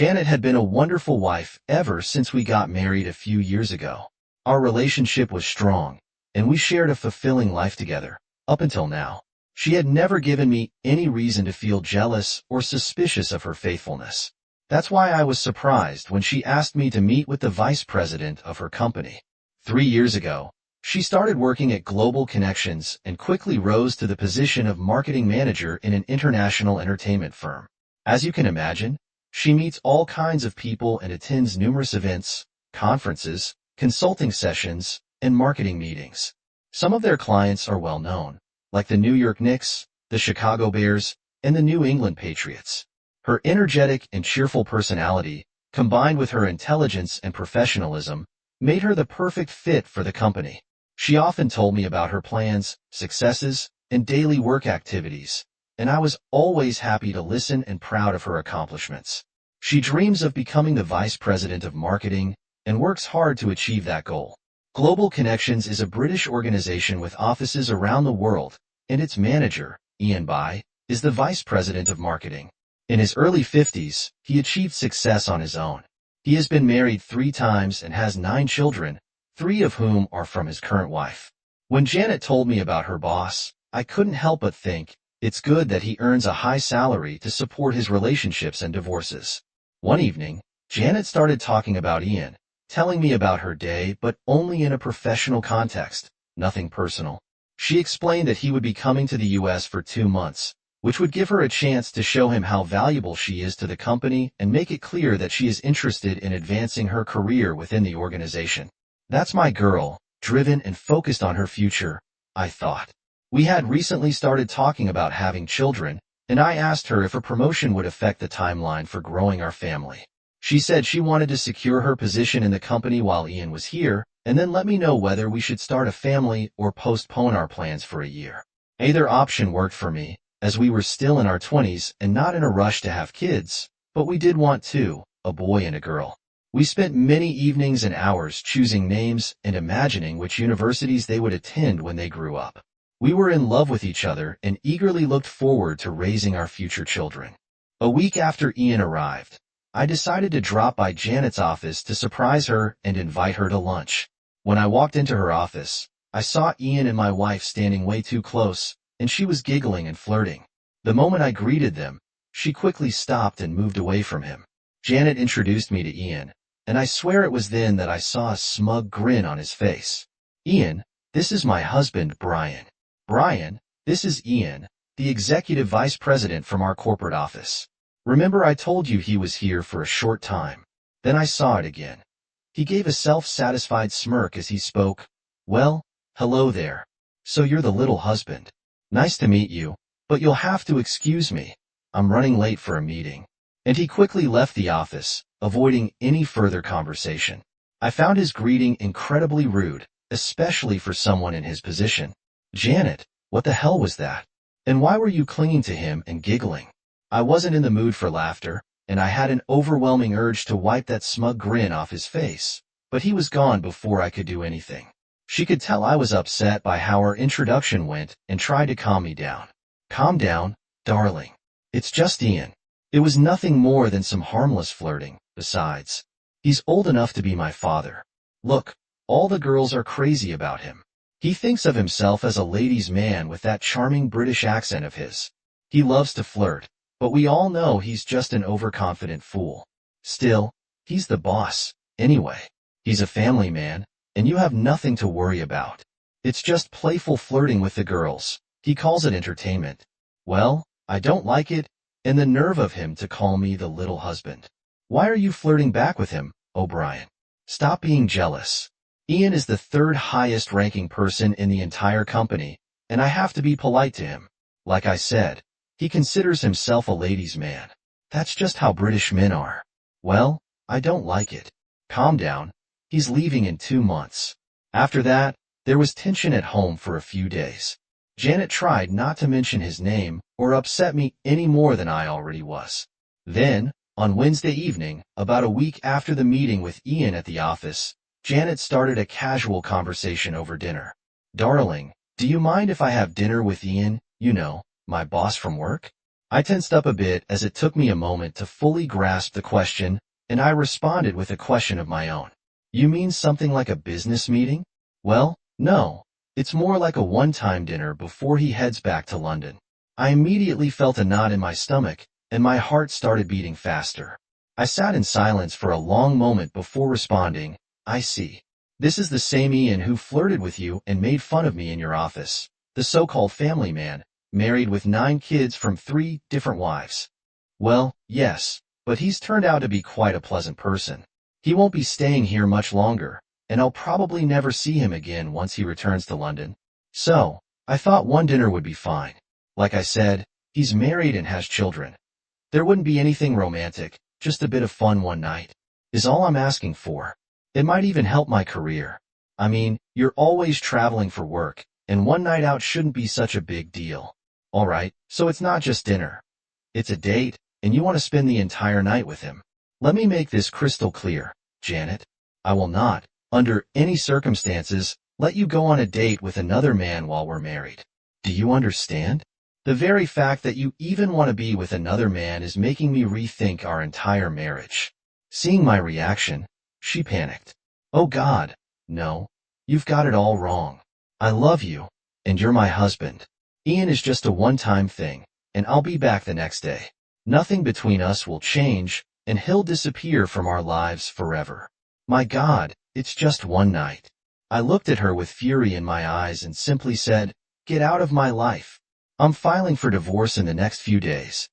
Janet had been a wonderful wife ever since we got married a few years ago. Our relationship was strong, and we shared a fulfilling life together, up until now. She had never given me any reason to feel jealous or suspicious of her faithfulness. That's why I was surprised when she asked me to meet with the vice president of her company. 3 years ago, she started working at Global Connections and quickly rose to the position of marketing manager in an international entertainment firm. As you can imagine, she meets all kinds of people and attends numerous events, conferences, consulting sessions, and marketing meetings. Some of their clients are well known, like the New York Knicks, the Chicago Bears, and the New England Patriots. Her energetic and cheerful personality, combined with her intelligence and professionalism, made her the perfect fit for the company. She often told me about her plans, successes, and daily work activities, and I was always happy to listen and proud of her accomplishments. She dreams of becoming the vice president of marketing and works hard to achieve that goal. Global Connections is a British organization with offices around the world, and its manager, Ian Bai, is the vice president of marketing. In his early 50s, he achieved success on his own. He has been married 3 times and has 9 children, 3 of whom are from his current wife. When Janet told me about her boss, I couldn't help but think, it's good that he earns a high salary to support his relationships and divorces. One evening, Janet started talking about Ian, telling me about her day but only in a professional context, nothing personal. She explained that he would be coming to the U.S. for 2 months, which would give her a chance to show him how valuable she is to the company and make it clear that she is interested in advancing her career within the organization. That's my girl, driven and focused on her future, I thought. We had recently started talking about having children, and I asked her if a promotion would affect the timeline for growing our family. She said she wanted to secure her position in the company while Ian was here, and then let me know whether we should start a family or postpone our plans for a year. Either option worked for me, as we were still in our 20s and not in a rush to have kids, but we did want 2, a boy and a girl. We spent many evenings and hours choosing names and imagining which universities they would attend when they grew up. We were in love with each other and eagerly looked forward to raising our future children. A week after Ian arrived, I decided to drop by Janet's office to surprise her and invite her to lunch. When I walked into her office, I saw Ian and my wife standing way too close, and she was giggling and flirting. The moment I greeted them, she quickly stopped and moved away from him. Janet introduced me to Ian, and I swear it was then that I saw a smug grin on his face. Ian, this is my husband, Brian. Brian, this is Ian, the executive vice president from our corporate office. Remember I told you he was here for a short time. Then I saw it again. He gave a self-satisfied smirk as he spoke. Well, hello there. So you're the little husband. Nice to meet you, but you'll have to excuse me. I'm running late for a meeting. And he quickly left the office, avoiding any further conversation. I found his greeting incredibly rude, especially for someone in his position. Janet, what the hell was that? And why were you clinging to him and giggling? I wasn't in the mood for laughter, and I had an overwhelming urge to wipe that smug grin off his face, but he was gone before I could do anything. She could tell I was upset by how our introduction went and tried to calm me down. Calm down, darling. It's just Ian. It was nothing more than some harmless flirting, besides. He's old enough to be my father. Look, all the girls are crazy about him. He thinks of himself as a ladies' man with that charming British accent of his. He loves to flirt, but we all know he's just an overconfident fool. Still, he's the boss, anyway. He's a family man, and you have nothing to worry about. It's just playful flirting with the girls. He calls it entertainment. Well, I don't like it, and the nerve of him to call me the little husband. Why are you flirting back with him, O'Brien? Stop being jealous. Ian is the 3rd highest ranking person in the entire company, and I have to be polite to him. Like I said, he considers himself a ladies' man. That's just how British men are. Well, I don't like it. Calm down. He's leaving in 2 months. After that, there was tension at home for a few days. Janet tried not to mention his name or upset me any more than I already was. Then, on Wednesday evening, about a week after the meeting with Ian at the office, Janet started a casual conversation over dinner. Darling, do you mind if I have dinner with Ian, you know, my boss from work? I tensed up a bit as it took me a moment to fully grasp the question, and I responded with a question of my own. You mean something like a business meeting? Well, no. It's more like a one-time dinner before he heads back to London. I immediately felt a knot in my stomach, and my heart started beating faster. I sat in silence for a long moment before responding, I see. This is the same Ian who flirted with you and made fun of me in your office. The so-called family man, married with 9 kids from 3 different wives. Well, yes, but he's turned out to be quite a pleasant person. He won't be staying here much longer, and I'll probably never see him again once he returns to London. So, I thought one dinner would be fine. Like I said, he's married and has children. There wouldn't be anything romantic, just a bit of fun one night. Is all I'm asking for. It might even help my career. I mean, you're always traveling for work, and one night out shouldn't be such a big deal. Alright, so it's not just dinner. It's a date, and you want to spend the entire night with him. Let me make this crystal clear, Janet. I will not, under any circumstances, let you go on a date with another man while we're married. Do you understand? The very fact that you even want to be with another man is making me rethink our entire marriage. Seeing my reaction, she panicked. Oh God, no. You've got it all wrong. I love you, and you're my husband. Ian is just a one-time thing, and I'll be back the next day. Nothing between us will change, and he'll disappear from our lives forever. My God, it's just one night. I looked at her with fury in my eyes and simply said, get out of my life. I'm filing for divorce in the next few days.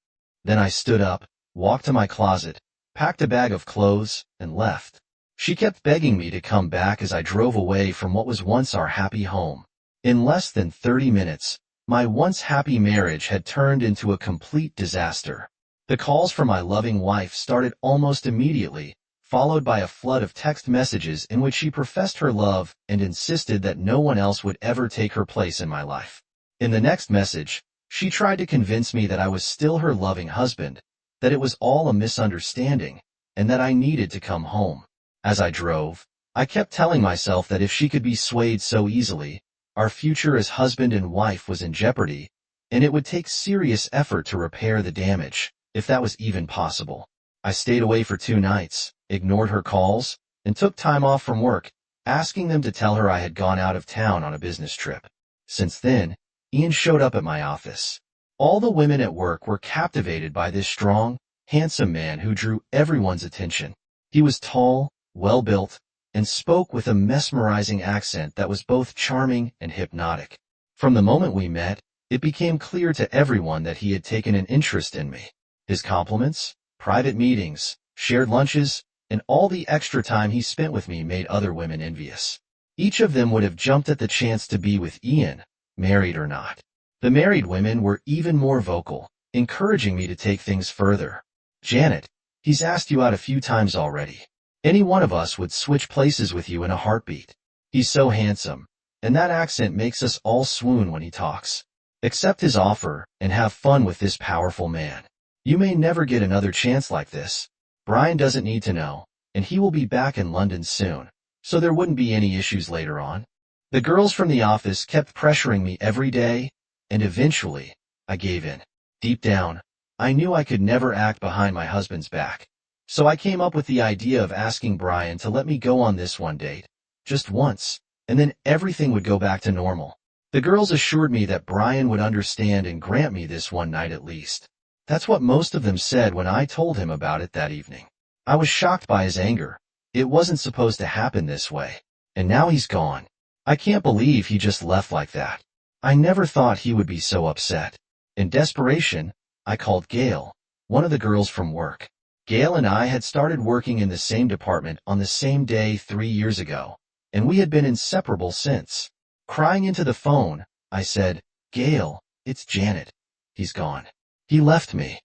Then I stood up, walked to my closet, packed a bag of clothes, and left. She kept begging me to come back as I drove away from what was once our happy home. In less than 30 minutes, my once happy marriage had turned into a complete disaster. The calls from my loving wife started almost immediately, followed by a flood of text messages in which she professed her love and insisted that no one else would ever take her place in my life. In the next message, she tried to convince me that I was still her loving husband, that it was all a misunderstanding, and that I needed to come home. As I drove, I kept telling myself that if she could be swayed so easily, our future as husband and wife was in jeopardy, and it would take serious effort to repair the damage, if that was even possible. I stayed away for 2 nights, ignored her calls, and took time off from work, asking them to tell her I had gone out of town on a business trip. Since then, Ian showed up at my office. All the women at work were captivated by this strong, handsome man who drew everyone's attention. He was tall, well-built, and spoke with a mesmerizing accent that was both charming and hypnotic. From the moment we met, it became clear to everyone that he had taken an interest in me. His compliments, private meetings, shared lunches, and all the extra time he spent with me made other women envious. Each of them would have jumped at the chance to be with Ian, married or not. The married women were even more vocal, encouraging me to take things further. Janet, he's asked you out a few times already. Any one of us would switch places with you in a heartbeat. He's so handsome, and that accent makes us all swoon when he talks. Accept his offer and have fun with this powerful man. You may never get another chance like this. Brian doesn't need to know, and he will be back in London soon, so there wouldn't be any issues later on. The girls from the office kept pressuring me every day, and eventually, I gave in. Deep down, I knew I could never act behind my husband's back. So I came up with the idea of asking Brian to let me go on this one date, just once, and then everything would go back to normal. The girls assured me that Brian would understand and grant me this one night at least. That's what most of them said when I told him about it that evening. I was shocked by his anger. It wasn't supposed to happen this way. And now he's gone. I can't believe he just left like that. I never thought he would be so upset. In desperation, I called Gail, one of the girls from work. Gail and I had started working in the same department on the same day 3 years ago, and we had been inseparable since. Crying into the phone, I said, Gail, it's Janet. He's gone. He left me.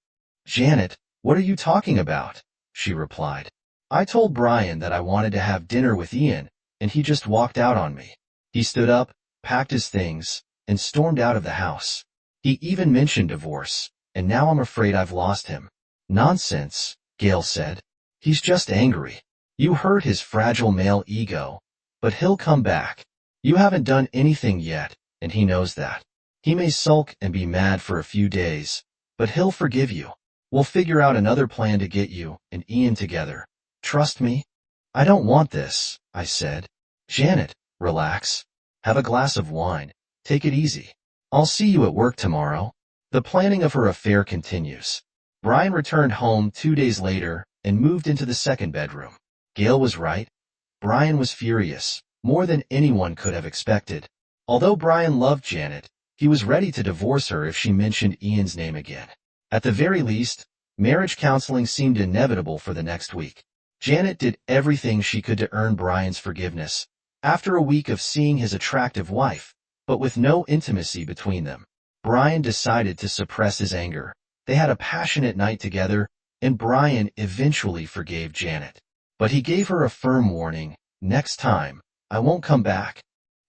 Janet, what are you talking about? She replied. I told Brian that I wanted to have dinner with Ian, and he just walked out on me. He stood up, packed his things, and stormed out of the house. He even mentioned divorce, and now I'm afraid I've lost him. Nonsense, Gail said. He's just angry. You hurt his fragile male ego, but he'll come back. You haven't done anything yet, and he knows that. He may sulk and be mad for a few days, but he'll forgive you. We'll figure out another plan to get you and Ian together. Trust me." "I don't want this," I said. "Janet, relax. Have a glass of wine. Take it easy. I'll see you at work tomorrow." The planning of her affair continues. Brian returned home 2 days later and moved into the second bedroom. Gail was right. Brian was furious, more than anyone could have expected. Although Brian loved Janet, he was ready to divorce her if she mentioned Ian's name again. At the very least, marriage counseling seemed inevitable for the next week. Janet did everything she could to earn Brian's forgiveness. After a week of seeing his attractive wife, but with no intimacy between them, Brian decided to suppress his anger. They had a passionate night together, and Brian eventually forgave Janet. But he gave her a firm warning: "Next time, I won't come back."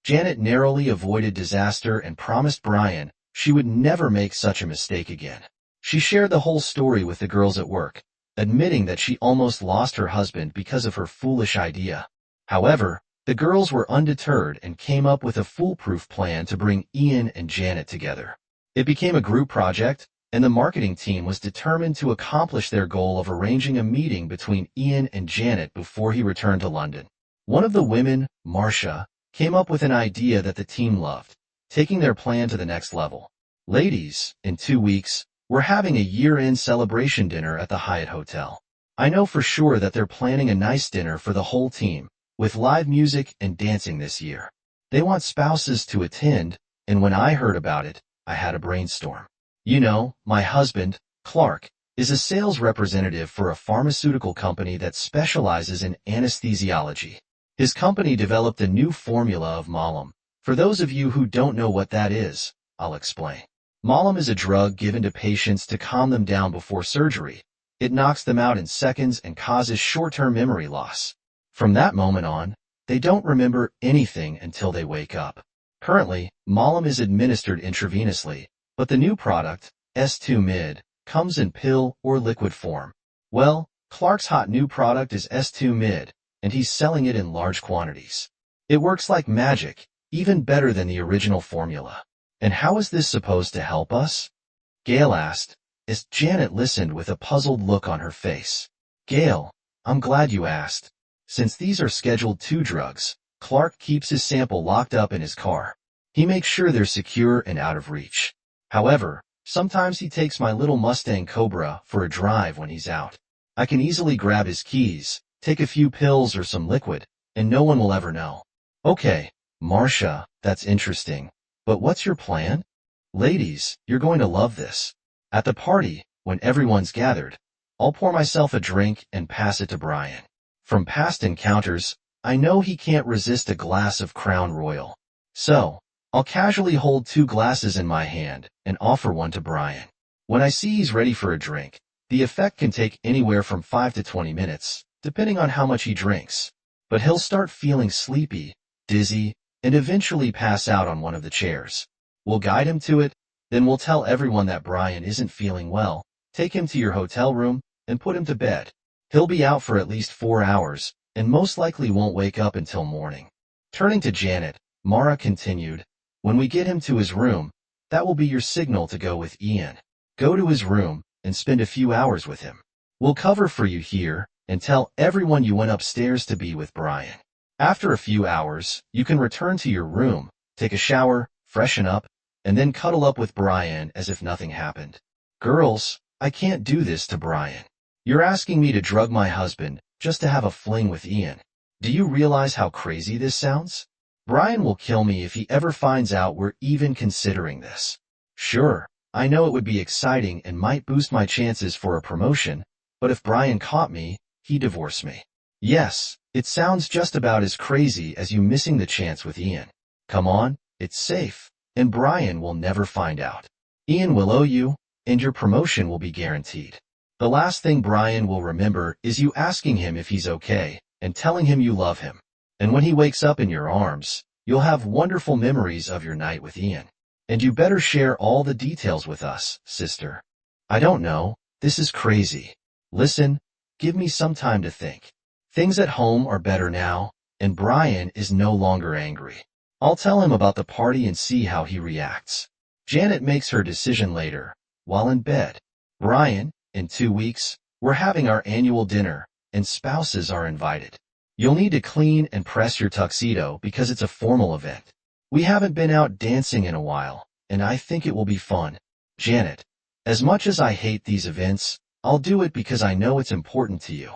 Janet narrowly avoided disaster and promised Brian she would never make such a mistake again. She shared the whole story with the girls at work, admitting that she almost lost her husband because of her foolish idea. However, the girls were undeterred and came up with a foolproof plan to bring Ian and Janet together. It became a group project, and the marketing team was determined to accomplish their goal of arranging a meeting between Ian and Janet before he returned to London. One of the women, Marcia, came up with an idea that the team loved, taking their plan to the next level. "Ladies, in 2 weeks, we're having a year-end celebration dinner at the Hyatt Hotel. I know for sure that they're planning a nice dinner for the whole team, with live music and dancing this year. They want spouses to attend, and when I heard about it, I had a brainstorm. You know, my husband, Clark, is a sales representative for a pharmaceutical company that specializes in anesthesiology. His company developed a new formula of Malam. For those of you who don't know what that is, I'll explain. Malam is a drug given to patients to calm them down before surgery. It knocks them out in seconds and causes short-term memory loss. From that moment on, they don't remember anything until they wake up. Currently, Malam is administered intravenously, but the new product, S2-Mid, comes in pill or liquid form. Well, Clark's hot new product is S2-Mid, and he's selling it in large quantities. It works like magic, even better than the original formula. And how is this supposed to help us? Gail asked, as Janet listened with a puzzled look on her face. Gail, I'm glad you asked. Since these are Schedule II drugs, Clark keeps his sample locked up in his car. He makes sure they're secure and out of reach. However, sometimes he takes my little Mustang Cobra for a drive when he's out. I can easily grab his keys, take a few pills or some liquid, and no one will ever know. Okay, Marcia, that's interesting. But what's your plan? Ladies, you're going to love this. At the party, when everyone's gathered, I'll pour myself a drink and pass it to Brian. From past encounters, I know he can't resist a glass of Crown Royal. So, I'll casually hold 2 glasses in my hand and offer one to Brian. When I see he's ready for a drink, the effect can take anywhere from 5 to 20 minutes, depending on how much he drinks. But he'll start feeling sleepy, dizzy, and eventually pass out on one of the chairs. We'll guide him to it, then we'll tell everyone that Brian isn't feeling well, take him to your hotel room, and put him to bed. He'll be out for at least 4 hours, and most likely won't wake up until morning. Turning to Janet, Mara continued, when we get him to his room, that will be your signal to go with Ian. Go to his room, and spend a few hours with him. We'll cover for you here, and tell everyone you went upstairs to be with Brian. After a few hours, you can return to your room, take a shower, freshen up, and then cuddle up with Brian as if nothing happened. Girls, I can't do this to Brian. You're asking me to drug my husband just to have a fling with Ian. Do you realize how crazy this sounds? Brian will kill me if he ever finds out we're even considering this. Sure, I know it would be exciting and might boost my chances for a promotion, but if Brian caught me, he'd divorce me. Yes, it sounds just about as crazy as you missing the chance with Ian. Come on, it's safe, and Brian will never find out. Ian will owe you, and your promotion will be guaranteed. The last thing Brian will remember is you asking him if he's okay, and telling him you love him. And when he wakes up in your arms, you'll have wonderful memories of your night with Ian. And you better share all the details with us, sister. I don't know, this is crazy. Listen, give me some time to think. Things at home are better now, and Brian is no longer angry. I'll tell him about the party and see how he reacts. Janet makes her decision later, while in bed. Brian, in 2 weeks, we're having our annual dinner, and spouses are invited. You'll need to clean and press your tuxedo because it's a formal event. We haven't been out dancing in a while, and I think it will be fun. Janet, as much as I hate these events, I'll do it because I know it's important to you.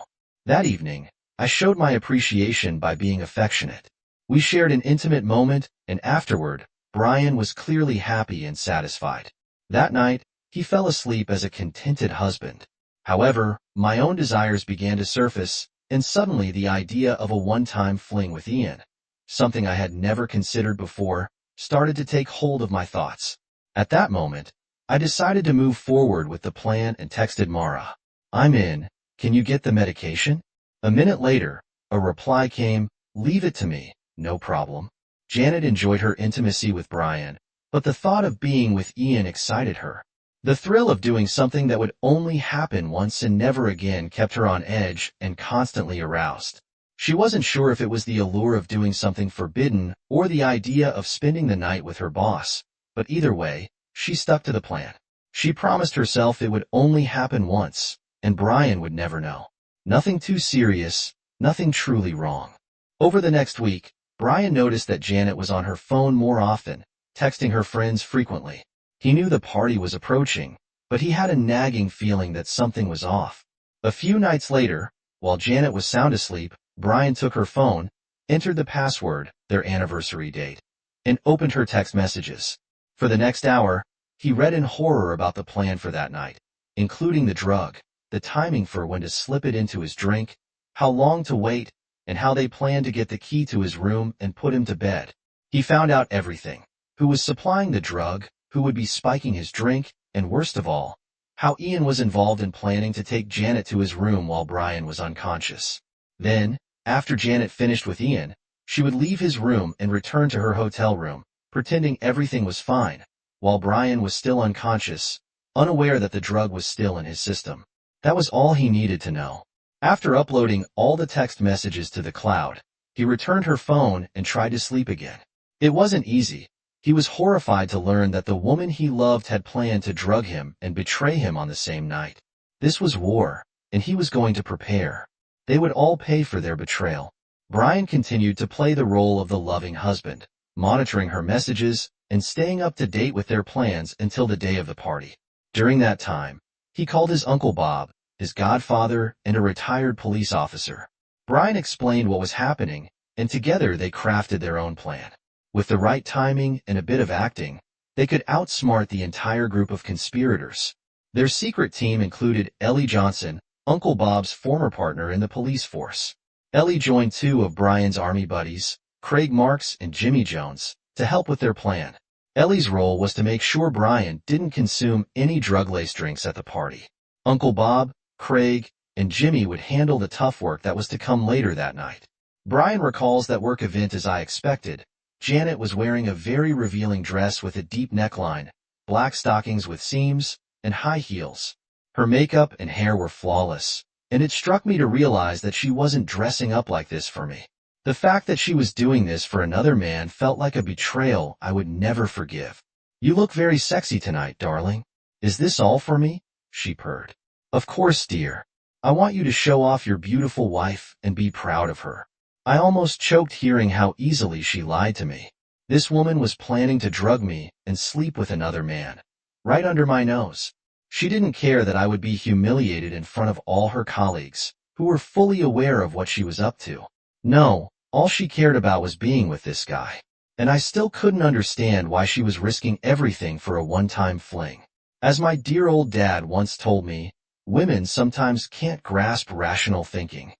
That evening, I showed my appreciation by being affectionate. We shared an intimate moment, and afterward, Brian was clearly happy and satisfied. That night, he fell asleep as a contented husband. However, my own desires began to surface, and suddenly the idea of a one-time fling with Ian, something I had never considered before, started to take hold of my thoughts. At that moment, I decided to move forward with the plan and texted Mara. "I'm in. Can you get the medication?" A minute later, a reply came, "Leave it to me, no problem." Janet enjoyed her intimacy with Brian, but the thought of being with Ian excited her. The thrill of doing something that would only happen once and never again kept her on edge and constantly aroused. She wasn't sure if it was the allure of doing something forbidden or the idea of spending the night with her boss, but either way, she stuck to the plan. She promised herself it would only happen once, and Brian would never know. Nothing too serious, nothing truly wrong. Over the next week, Brian noticed that Janet was on her phone more often, texting her friends frequently. He knew the party was approaching, but he had a nagging feeling that something was off. A few nights later, while Janet was sound asleep, Brian took her phone, entered the password, their anniversary date, and opened her text messages. For the next hour, he read in horror about the plan for that night, including the drug, the timing for when to slip it into his drink, how long to wait, and how they planned to get the key to his room and put him to bed. He found out everything: who was supplying the drug, who would be spiking his drink, and worst of all, how Ian was involved in planning to take Janet to his room while Brian was unconscious. Then, after Janet finished with Ian, she would leave his room and return to her hotel room, pretending everything was fine, while Brian was still unconscious, unaware that the drug was still in his system. That was all he needed to know. After uploading all the text messages to the cloud, he returned her phone and tried to sleep again. It wasn't easy. He was horrified to learn that the woman he loved had planned to drug him and betray him on the same night. This was war, and he was going to prepare. They would all pay for their betrayal. Brian continued to play the role of the loving husband, monitoring her messages and staying up to date with their plans until the day of the party. During that time, he called his Uncle Bob, his godfather, and a retired police officer. Brian explained what was happening, and together they crafted their own plan. With the right timing and a bit of acting, they could outsmart the entire group of conspirators. Their secret team included Ellie Johnson, Uncle Bob's former partner in the police force. Ellie joined two of Brian's army buddies, Craig Marks and Jimmy Jones, to help with their plan. Ellie's role was to make sure Brian didn't consume any drug-laced drinks at the party. Uncle Bob, Craig, and Jimmy would handle the tough work that was to come later that night. Brian recalls that work event as I expected. Janet was wearing a very revealing dress with a deep neckline, black stockings with seams, and high heels. Her makeup and hair were flawless, and it struck me to realize that she wasn't dressing up like this for me. The fact that she was doing this for another man felt like a betrayal I would never forgive. "You look very sexy tonight, darling. Is this all for me?" she purred. "Of course, dear. I want you to show off your beautiful wife and be proud of her." I almost choked hearing how easily she lied to me. This woman was planning to drug me and sleep with another man, right under my nose. She didn't care that I would be humiliated in front of all her colleagues, who were fully aware of what she was up to. No, all she cared about was being with this guy. And I still couldn't understand why she was risking everything for a one-time fling. As my dear old dad once told me, women sometimes can't grasp rational thinking.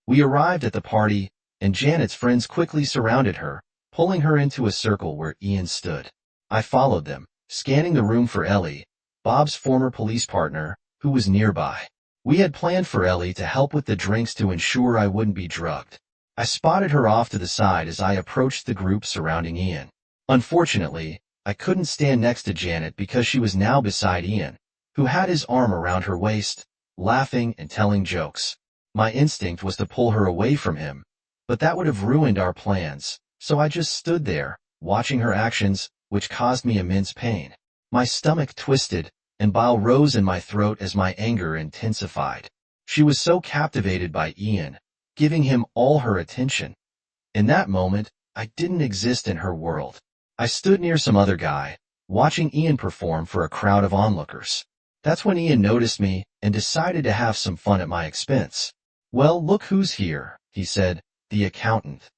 We arrived at the party, and Janet's friends quickly surrounded her, pulling her into a circle where Ian stood. I followed them, scanning the room for Ellie, Bob's former police partner, who was nearby. We had planned for Ellie to help with the drinks to ensure I wouldn't be drugged. I spotted her off to the side as I approached the group surrounding Ian. Unfortunately, I couldn't stand next to Janet because she was now beside Ian, who had his arm around her waist, laughing and telling jokes. My instinct was to pull her away from him, but that would have ruined our plans, so I just stood there, watching her actions, which caused me immense pain. My stomach twisted, and bile rose in my throat as my anger intensified. She was so captivated by Ian, giving him all her attention. In that moment, I didn't exist in her world. I stood near some other guy, watching Ian perform for a crowd of onlookers. That's when Ian noticed me and decided to have some fun at my expense. "Well, look who's here," he said, the accountant.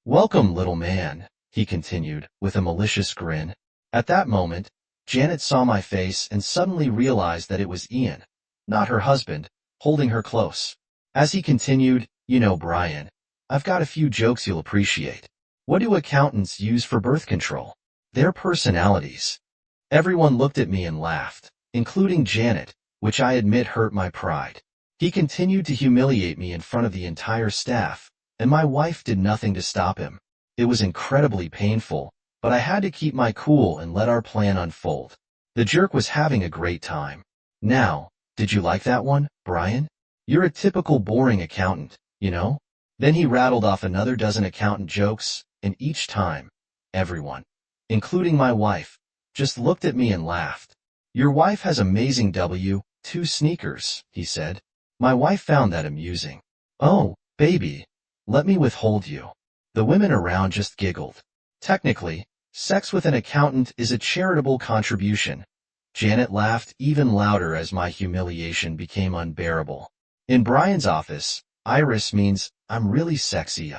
"Welcome, little man," he continued, with a malicious grin. At that moment, Janet saw my face and suddenly realized that it was Ian, not her husband, holding her close. As he continued, "You know, Brian, I've got a few jokes you'll appreciate. What do accountants use for birth control? Their personalities." Everyone looked at me and laughed, including Janet, which I admit hurt my pride. He continued to humiliate me in front of the entire staff, and my wife did nothing to stop him. It was incredibly painful, but I had to keep my cool and let our plan unfold. The jerk was having a great time. "Now, did you like that one, Brian? You're a typical boring accountant, you know?" Then he rattled off another dozen accountant jokes, and each time, everyone, including my wife, just looked at me and laughed. "Your wife has amazing W2 sneakers," he said. My wife found that amusing. "Oh, baby, let me withhold you." The women around just giggled. Technically, sex with an accountant is a charitable contribution. Janet laughed even louder as my humiliation became unbearable. In Brian's office, Iris means, "I'm really sexy."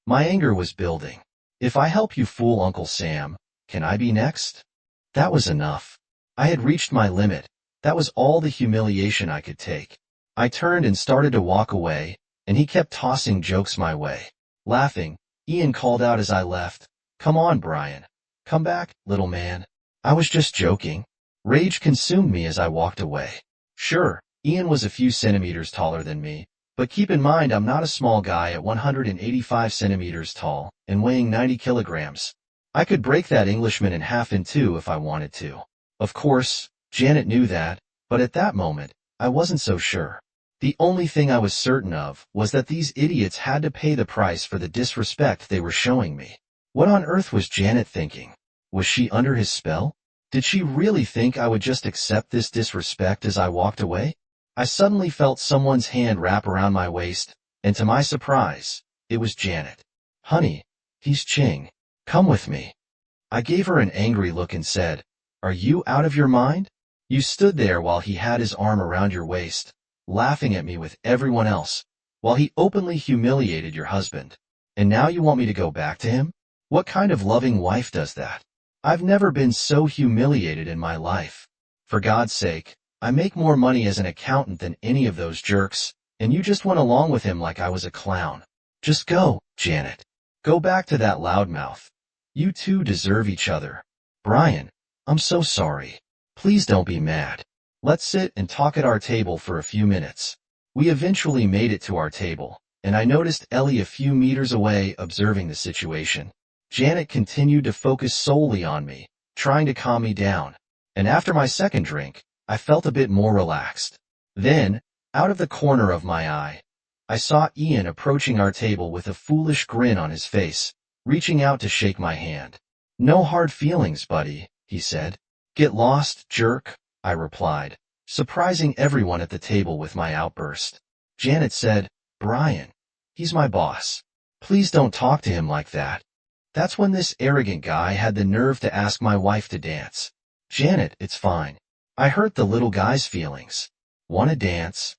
My anger was building. "If I help you fool Uncle Sam, can I be next?" That was enough. I had reached my limit. That was all the humiliation I could take. I turned and started to walk away, and he kept tossing jokes my way. Laughing, Ian called out as I left, "Come on, Brian. Come back, little man. I was just joking." Rage consumed me as I walked away. Sure, Ian was a few centimeters taller than me, but keep in mind I'm not a small guy at 185 centimeters tall and weighing 90 kilograms. I could break that Englishman in half in two if I wanted to. Of course, Janet knew that, but at that moment, I wasn't so sure. The only thing I was certain of was that these idiots had to pay the price for the disrespect they were showing me. What on earth was Janet thinking? Was she under his spell? Did she really think I would just accept this disrespect as I walked away? I suddenly felt someone's hand wrap around my waist, and to my surprise, it was Janet. "Honey, he's Ching. Come with me." I gave her an angry look and said, "Are you out of your mind? You stood there while he had his arm around your waist, laughing at me with everyone else, while he openly humiliated your husband. And now you want me to go back to him? What kind of loving wife does that? I've never been so humiliated in my life. For God's sake, I make more money as an accountant than any of those jerks, and you just went along with him like I was a clown. Just go, Janet. Go back to that loudmouth. You two deserve each other." "Brian, I'm so sorry. Please don't be mad. Let's sit and talk at our table for a few minutes." We eventually made it to our table, and I noticed Ellie a few meters away observing the situation. Janet continued to focus solely on me, trying to calm me down, and after my second drink, I felt a bit more relaxed. Then, out of the corner of my eye, I saw Ian approaching our table with a foolish grin on his face, reaching out to shake my hand. "No hard feelings, buddy," he said. "Get lost, jerk," I replied, surprising everyone at the table with my outburst. Janet said, "Brian, he's my boss. Please don't talk to him like that." That's when this arrogant guy had the nerve to ask my wife to dance. "Janet, it's fine. I hurt the little guy's feelings. Wanna dance?"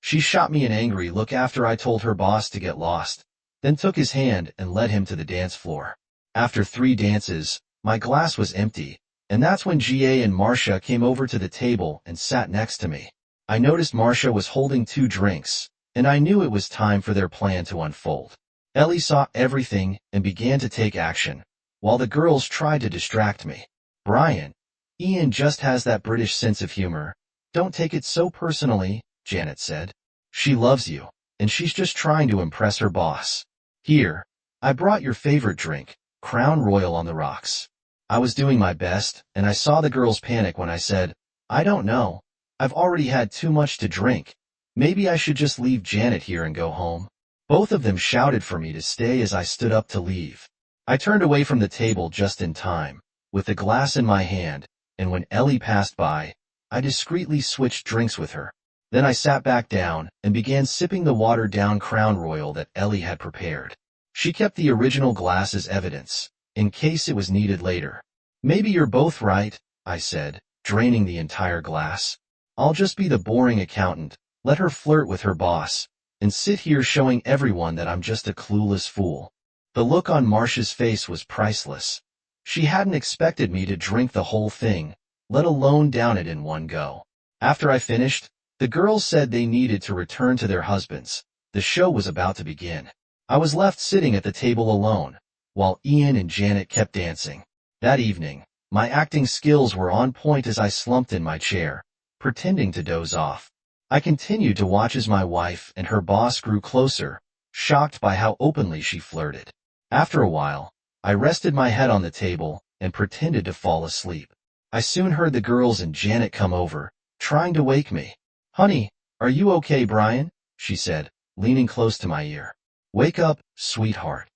She shot me an angry look after I told her boss to get lost, then took his hand and led him to the dance floor. After 3 dances, my glass was empty, and that's when GA and Marcia came over to the table and sat next to me. I noticed Marcia was holding 2 drinks, and I knew it was time for their plan to unfold. Ellie saw everything and began to take action, while the girls tried to distract me. "Brian, Ian just has that British sense of humor. Don't take it so personally," Janet said. "She loves you, and she's just trying to impress her boss. Here, I brought your favorite drink, Crown Royal on the rocks." I was doing my best, and I saw the girls panic when I said, "I don't know. I've already had too much to drink. Maybe I should just leave Janet here and go home." Both of them shouted for me to stay as I stood up to leave. I turned away from the table just in time, with the glass in my hand, and when Ellie passed by, I discreetly switched drinks with her. Then I sat back down and began sipping the watered-down Crown Royal that Ellie had prepared. She kept the original glass as evidence, in case it was needed later. Maybe you're both right, I said, draining the entire glass. I'll just be the boring accountant, let her flirt with her boss, and sit here showing everyone that I'm just a clueless fool. The look on Marcia's face was priceless. She hadn't expected me to drink the whole thing, let alone down it in one go. After I finished, the girls said they needed to return to their husbands. The show was about to begin. I was left sitting at the table alone, while Ian and Janet kept dancing. That evening, my acting skills were on point as I slumped in my chair, pretending to doze off. I continued to watch as my wife and her boss grew closer, shocked by how openly she flirted. After a while, I rested my head on the table and pretended to fall asleep. I soon heard the girls and Janet come over, trying to wake me. "Honey, are you okay, Brian?" she said, leaning close to my ear. "Wake up, sweetheart."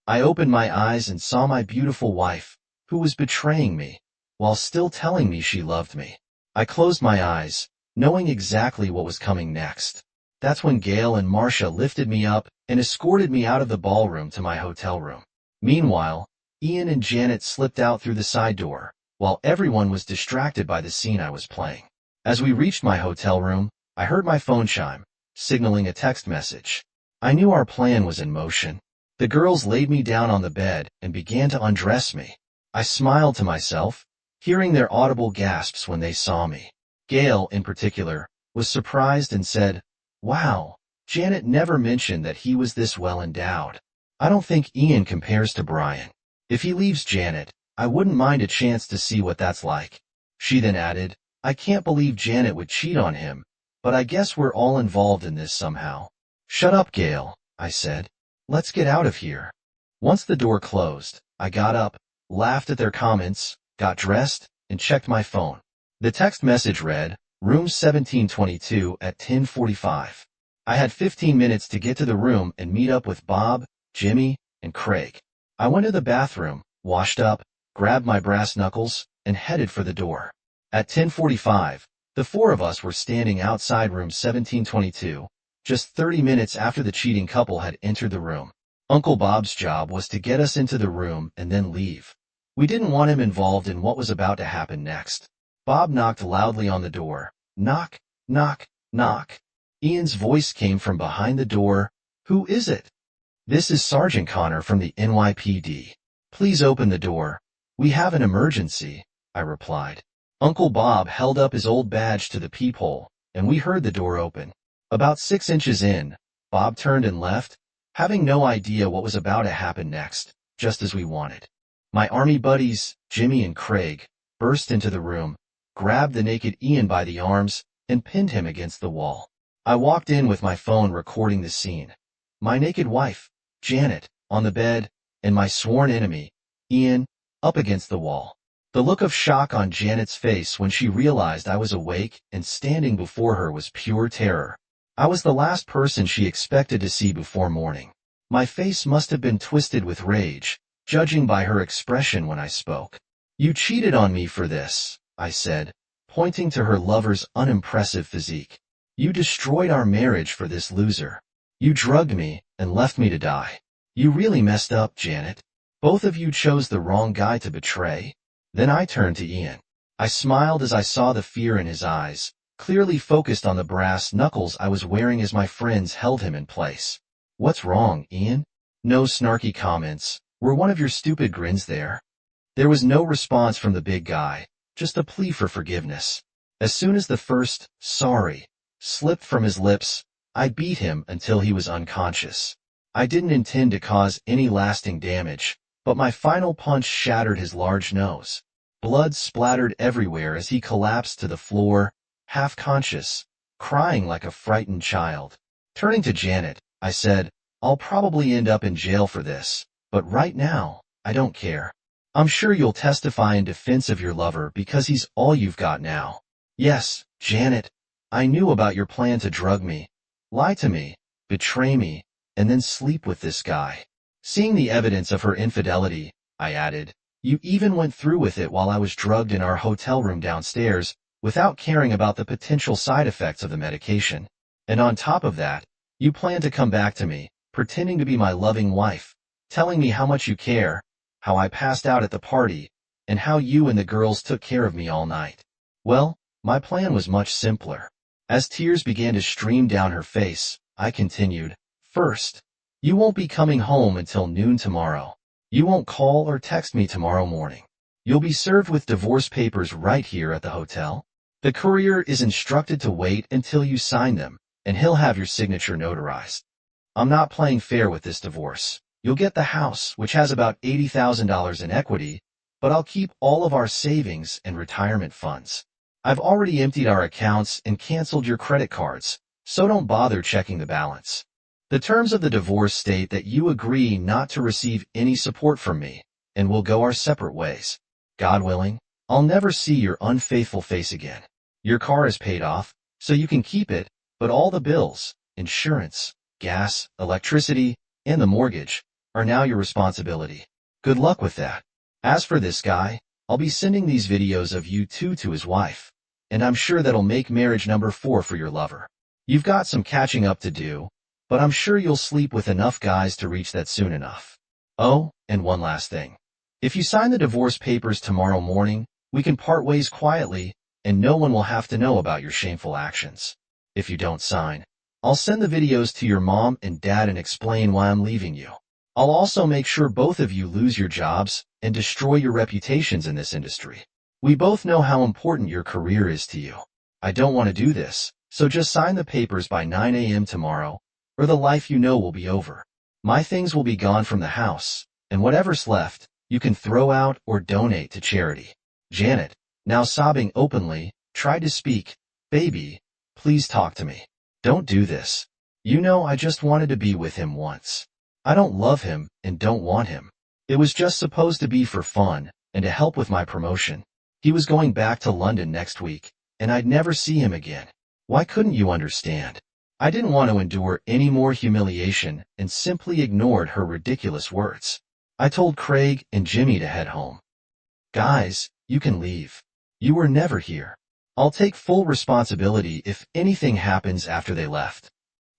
I opened my eyes and saw my beautiful wife, who was betraying me, while still telling me she loved me. I closed my eyes, knowing exactly what was coming next. That's when Gail and Marcia lifted me up and escorted me out of the ballroom to my hotel room. Meanwhile, Ian and Janet slipped out through the side door, while everyone was distracted by the scene I was playing. As we reached my hotel room, I heard my phone chime, signaling a text message. I knew our plan was in motion. The girls laid me down on the bed and began to undress me. I smiled to myself, hearing their audible gasps when they saw me. Gail, in particular, was surprised and said, "Wow, Janet never mentioned that he was this well endowed. I don't think Ian compares to Brian. If he leaves Janet, I wouldn't mind a chance to see what that's like." She then added, "I can't believe Janet would cheat on him, but I guess we're all involved in this somehow." "Shut up, Gail," I said. "Let's get out of here." Once the door closed, I got up, laughed at their comments, got dressed, and checked my phone. The text message read, "Room 1722 at 10:45. I had 15 minutes to get to the room and meet up with Bob, Jimmy, and Craig. I went to the bathroom, washed up, grabbed my brass knuckles, and headed for the door. At 10:45, the four of us were standing outside room 1722, just 30 minutes after the cheating couple had entered the room. Uncle Bob's job was to get us into the room and then leave. We didn't want him involved in what was about to happen next. Bob knocked loudly on the door. Knock, knock, knock. Ian's voice came from behind the door. "Who is it?" "This is Sergeant Connor from the NYPD. Please open the door. We have an emergency," I replied. Uncle Bob held up his old badge to the peephole, and we heard the door open. About 6 inches in, Bob turned and left, having no idea what was about to happen next, just as we wanted. My army buddies, Jimmy and Craig, burst into the room, grabbed the naked Ian by the arms, and pinned him against the wall. I walked in with my phone recording the scene. My naked wife, Janet, on the bed, and my sworn enemy, Ian, up against the wall. The look of shock on Janet's face when she realized I was awake and standing before her was pure terror. I was the last person she expected to see before morning. My face must have been twisted with rage, judging by her expression when I spoke. "You cheated on me for this," I said, pointing to her lover's unimpressive physique. "You destroyed our marriage for this loser. You drugged me and left me to die. You really messed up, Janet. Both of you chose the wrong guy to betray." Then I turned to Ian. I smiled as I saw the fear in his eyes, clearly focused on the brass knuckles I was wearing as my friends held him in place. "What's wrong, Ian?" "No snarky comments. Were one of your stupid grins there?" There was no response from the big guy, just a plea for forgiveness. As soon as the first "sorry" slipped from his lips, I beat him until he was unconscious. I didn't intend to cause any lasting damage, but my final punch shattered his large nose. Blood splattered everywhere as he collapsed to the floor, half conscious, crying like a frightened child. Turning to Janet, I said, "I'll probably end up in jail for this, but right now, I don't care. I'm sure you'll testify in defense of your lover because he's all you've got now." "Yes, Janet, I knew about your plan to drug me, lie to me, betray me, and then sleep with this guy." Seeing the evidence of her infidelity, I added, "You even went through with it while I was drugged in our hotel room downstairs, without caring about the potential side effects of the medication. And on top of that, you plan to come back to me, pretending to be my loving wife, telling me how much you care, how I passed out at the party, and how you and the girls took care of me all night. Well, my plan was much simpler. As tears began to stream down her face, I continued, "First, you won't be coming home until noon tomorrow. You won't call or text me tomorrow morning. You'll be served with divorce papers right here at the hotel. The courier is instructed to wait until you sign them, and he'll have your signature notarized. I'm not playing fair with this divorce. You'll get the house, which has about $80,000 in equity, but I'll keep all of our savings and retirement funds. I've already emptied our accounts and canceled your credit cards, so don't bother checking the balance. The terms of the divorce state that you agree not to receive any support from me, and we'll go our separate ways. God willing, I'll never see your unfaithful face again. Your car is paid off, so you can keep it, but all the bills, insurance, gas, electricity, and the mortgage, are now your responsibility. Good luck with that. As for this guy, I'll be sending these videos of you two to his wife, and I'm sure that'll make marriage number 4 for your lover. You've got some catching up to do, but I'm sure you'll sleep with enough guys to reach that soon enough. Oh, and one last thing. If you sign the divorce papers tomorrow morning, we can part ways quietly, and no one will have to know about your shameful actions. If you don't sign, I'll send the videos to your mom and dad and explain why I'm leaving you. I'll also make sure both of you lose your jobs and destroy your reputations in this industry. We both know how important your career is to you. I don't want to do this, so just sign the papers by 9 a.m. tomorrow, or the life you know will be over. My things will be gone from the house, and whatever's left, you can throw out or donate to charity." Janet, now sobbing openly, tried to speak. "Baby, please talk to me. Don't do this. You know I just wanted to be with him once. I don't love him and don't want him. It was just supposed to be for fun and to help with my promotion. He was going back to London next week, and I'd never see him again. Why couldn't you understand?" I didn't want to endure any more humiliation and simply ignored her ridiculous words. I told Craig and Jimmy to head home. "Guys, you can leave. You were never here. I'll take full responsibility if anything happens after they left."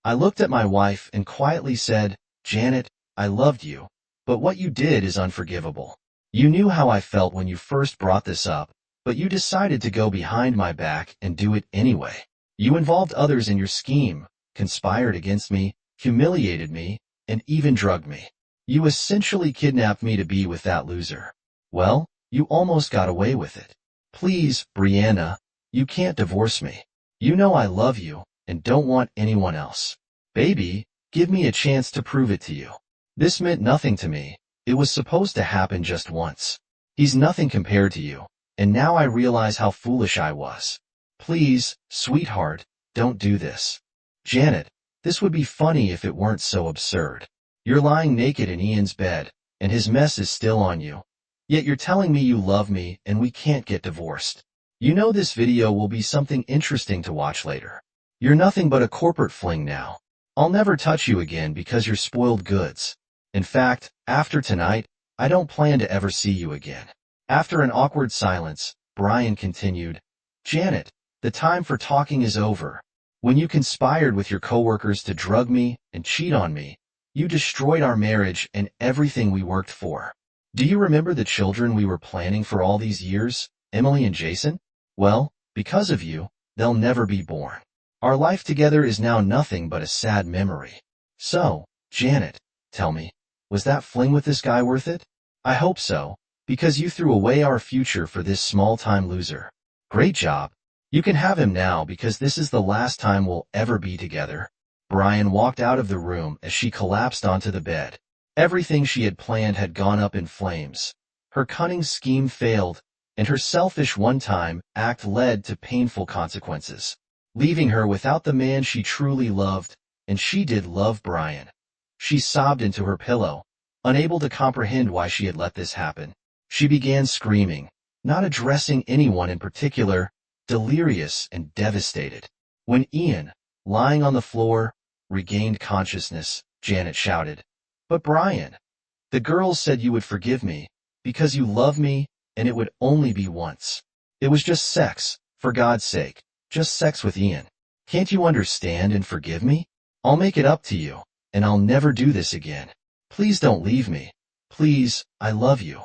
I looked at my wife and quietly said, "Janet, I loved you, but what you did is unforgivable. You knew how I felt when you first brought this up, but you decided to go behind my back and do it anyway. You involved others in your scheme, conspired against me, humiliated me, and even drugged me. You essentially kidnapped me to be with that loser. Well, you almost got away with it. Please, Brianna, you can't divorce me. You know I love you and don't want anyone else. Baby, give me a chance to prove it to you. This meant nothing to me. It was supposed to happen just once. He's nothing compared to you, and now I realize how foolish I was. Please, sweetheart, don't do this. Janet, this would be funny if it weren't so absurd. You're lying naked in Ian's bed, and his mess is still on you. Yet you're telling me you love me and we can't get divorced. You know this video will be something interesting to watch later. You're nothing but a corporate fling now. I'll never touch you again because you're spoiled goods. In fact, after tonight, I don't plan to ever see you again." After an awkward silence, Brian continued, "Janet, the time for talking is over. When you conspired with your coworkers to drug me and cheat on me, you destroyed our marriage and everything we worked for. Do you remember the children we were planning for all these years, Emily and Jason? Well, because of you, they'll never be born. Our life together is now nothing but a sad memory. So, Janet, tell me, was that fling with this guy worth it? I hope so, because you threw away our future for this small-time loser. Great job. You can have him now because this is the last time we'll ever be together." Brian walked out of the room as she collapsed onto the bed. Everything she had planned had gone up in flames. Her cunning scheme failed, and her selfish one-time act led to painful consequences, leaving her without the man she truly loved, and she did love Brian. She sobbed into her pillow, unable to comprehend why she had let this happen. She began screaming, not addressing anyone in particular, delirious and devastated. When Ian, lying on the floor, regained consciousness, Janet shouted, "But Brian, the girls said you would forgive me, because you love me, and it would only be once. It was just sex, For God's sake, just sex with Ian. Can't you understand and forgive me? I'll make it up to you, and I'll never do this again. Please don't leave me. Please, I love you.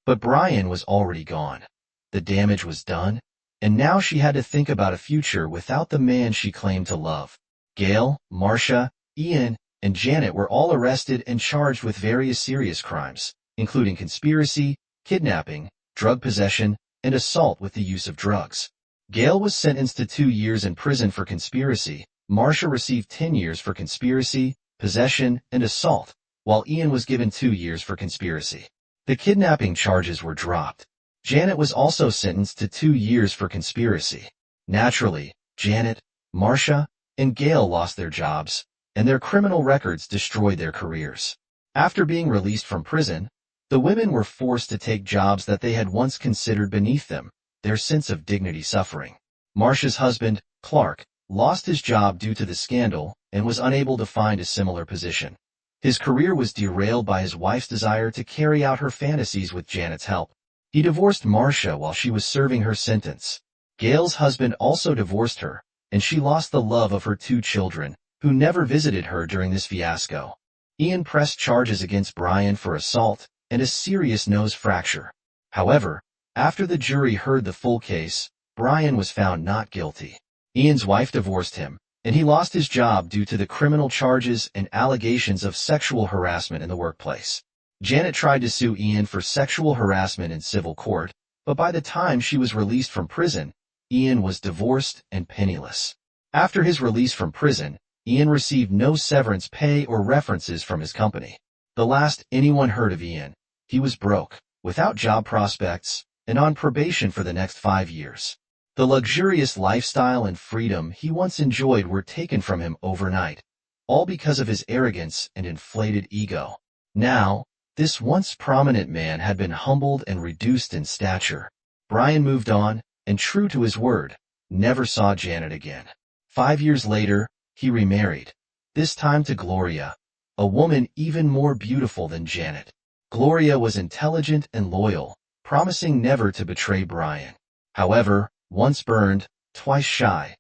But Brian was already gone. The damage was done, and now she had to think about a future without the man she claimed to love. Gail, Marcia, Ian, and Janet were all arrested and charged with various serious crimes, including conspiracy, kidnapping, drug possession, and assault with the use of drugs. Gail was sentenced to 2 years in prison for conspiracy. Marcia received 10 years for conspiracy, possession, and assault, while Ian was given 2 years for conspiracy. The kidnapping charges were dropped. Janet was also sentenced to 2 years for conspiracy. Naturally, Janet, Marcia, and Gail lost their jobs, and their criminal records destroyed their careers. After being released from prison, the women were forced to take jobs that they had once considered beneath them, their sense of dignity suffering. Marcia's husband, Clark, lost his job due to the scandal and was unable to find a similar position. His career was derailed by his wife's desire to carry out her fantasies with Janet's help. He divorced Marcia while she was serving her sentence. Gail's husband also divorced her, and she lost the love of her 2 children, who never visited her during this fiasco. Ian pressed charges against Brian for assault and a serious nose fracture. However, after the jury heard the full case, Brian was found not guilty. Ian's wife divorced him, and he lost his job due to the criminal charges and allegations of sexual harassment in the workplace. Janet tried to sue Ian for sexual harassment in civil court, but by the time she was released from prison, Ian was divorced and penniless. After his release from prison, Ian received no severance pay or references from his company. The last anyone heard of Ian, he was broke, without job prospects, and on probation for the next 5 years. The luxurious lifestyle and freedom he once enjoyed were taken from him overnight, all because of his arrogance and inflated ego. Now, this once prominent man had been humbled and reduced in stature. Brian moved on, and true to his word, never saw Janet again. 5 years later, he remarried, this time to Gloria, a woman even more beautiful than Janet. Gloria was intelligent and loyal, promising never to betray Brian. However, once burned, twice shy,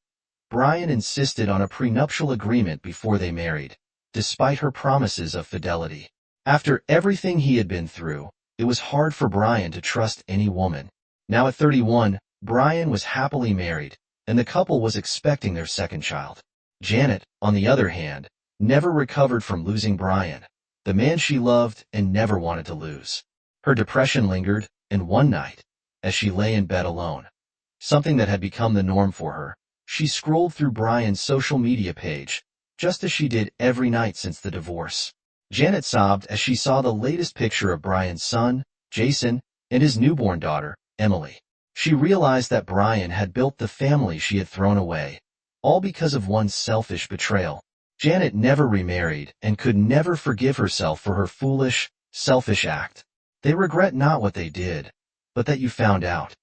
Brian insisted on a prenuptial agreement before they married, despite her promises of fidelity. After everything he had been through, it was hard for Brian to trust any woman. Now at 31, Brian was happily married, and the couple was expecting their second child. Janet, on the other hand, never recovered from losing Brian, the man she loved and never wanted to lose. Her depression lingered, and one night, as she lay in bed alone, something that had become the norm for her, she scrolled through Brian's social media page, just as she did every night since the divorce. Janet sobbed as she saw the latest picture of Brian's son, Jason, and his newborn daughter, Emily. She realized that Brian had built the family she had thrown away, all because of one selfish betrayal. Janet never remarried and could never forgive herself for her foolish, selfish act. They regret not what they did, but that you found out.